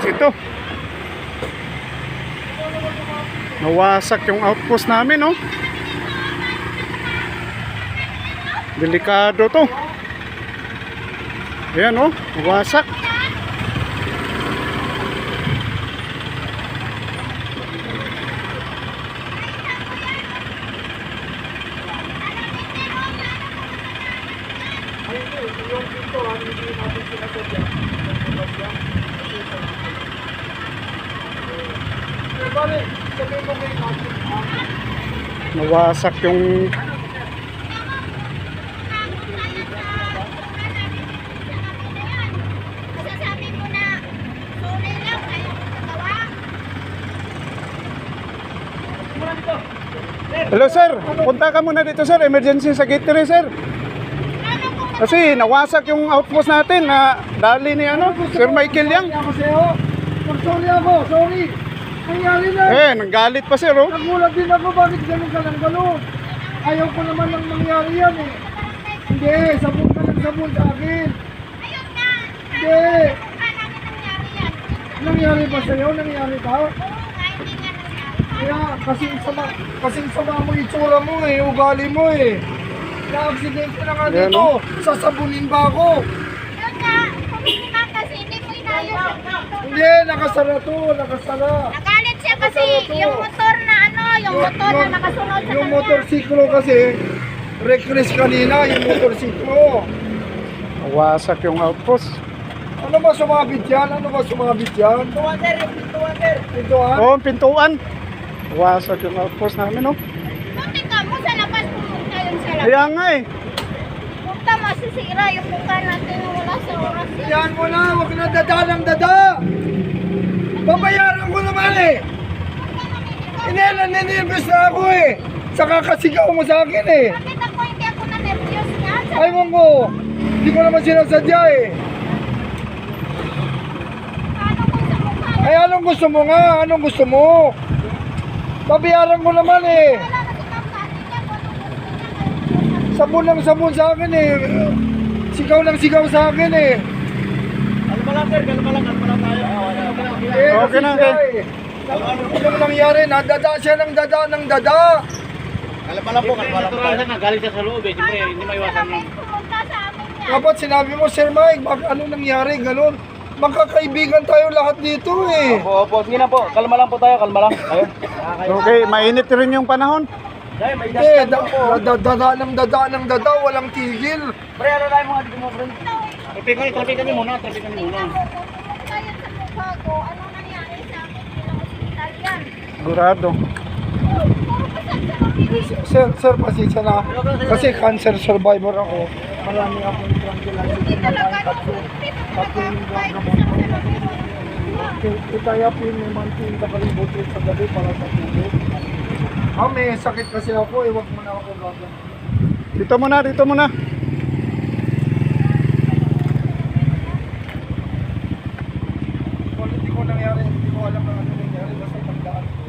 Ito. Nawasak yung outpost namin, oh. Delikado to. Ayan, oh. Nawasak. Nawasak yung Sasabi mo na tunay lang ayaw mo nagawa. Hello sir, punta ka muna dito sir, emergency sa gate 3 sir. Kasi nawasak yung outpost natin na dali ni ano, Sir Michael Yang. Sorry ako, sorry. Nangyari na. Nanggalit pa sir, oh. Nagulat din ako, bakit ganun ka ng ganun? Ayaw ko naman nang mangyari yan eh. Hindi, sabon ka ng sabon sa akin. Ayun nga. Hindi. Mukha namin nangyari yan. Nangyari ba sa'yo? Nangyari ba? Oo nga, hindi nga nangyari. Kaya kasing sama mo itsura mo eh, ugali mo eh. Na-aksidente na nga Yan, dito. Sasabunin ba ako? Ayun nga, kumili ka kasi hindi mo inayos yung motor. Hindi, nakasara to, nakasara. Nagalit siya kasi yung motor na ano, yung motor na nakasunod sa Yung kanya. motorsiklo kasi, reckless kanina, yung motorsiklo. Nawasak yung outpost. Ano ba sumabit yan? Ano ba sumabit yan? Pintuan sir, yung pintuan sir. Pintuan? Oh, ang pintuan. Nawasak yung outpost namin, oh. Buti ka mo sa labas, pumunta yun sa labas. Kaya nga eh. Punta masisira yung mukha natin wala sa oras yan. Yan mo na, huwag na dada ng dada. Babayaran ko naman eh. Ninibis na ako eh. Saka kasigaw mo sa akin eh. Bakit ako hindi ako na-nervyos nga? Aywan ko, hindi ko naman sinasadya eh. Paano kung sa mukha Ay anong gusto mo nga? Anong gusto mo? Babayaran ko naman eh. wala na sinasabi niya kung anong gusto niya. Sabon ng sabon sa akin eh. Sigaw ng sigaw sa akin eh. Kalma lang sir, kalma lang tayo. Okay na, siya okay. eh. Anong nangyari? Nadada siya ng dada. Kalma lang po tayo. Galing siya sa loob eh, siyempre hindi maiwasan lang. Pumunta sa amin yan. Dapat sinabi mo, Sir Mike, anong nangyari? Ganun. Magkakaibigan tayo lahat dito eh. Opo, sige na po. Kalma lang po tayo, kalma lang. Ayun. Okay, mainit rin yung panahon. Dahil may Hindi, dada ng dada, walang tigil. Pre, ano tayo mga dito mo, friend? Traffic kami muna. Pumunta yun sa mukha ko. Anong nangyari sa akin bilang ospital yan? Sigurado. Puro pasal sa mga Sir, pasensya na. Kasi cancer survivor ako. Marami akong tranquilizer. hindi talaga hindi talaga kahit isang kilometro. Kaya po yung mantin kakalibutin sa gabi para sa tubig. May sakit kasi ako eh. Huwag mo na ako gagawin. Dito muna. Kung hindi ko nangyari, hindi ko alam na ano nangyari. Basta pagdaan ko.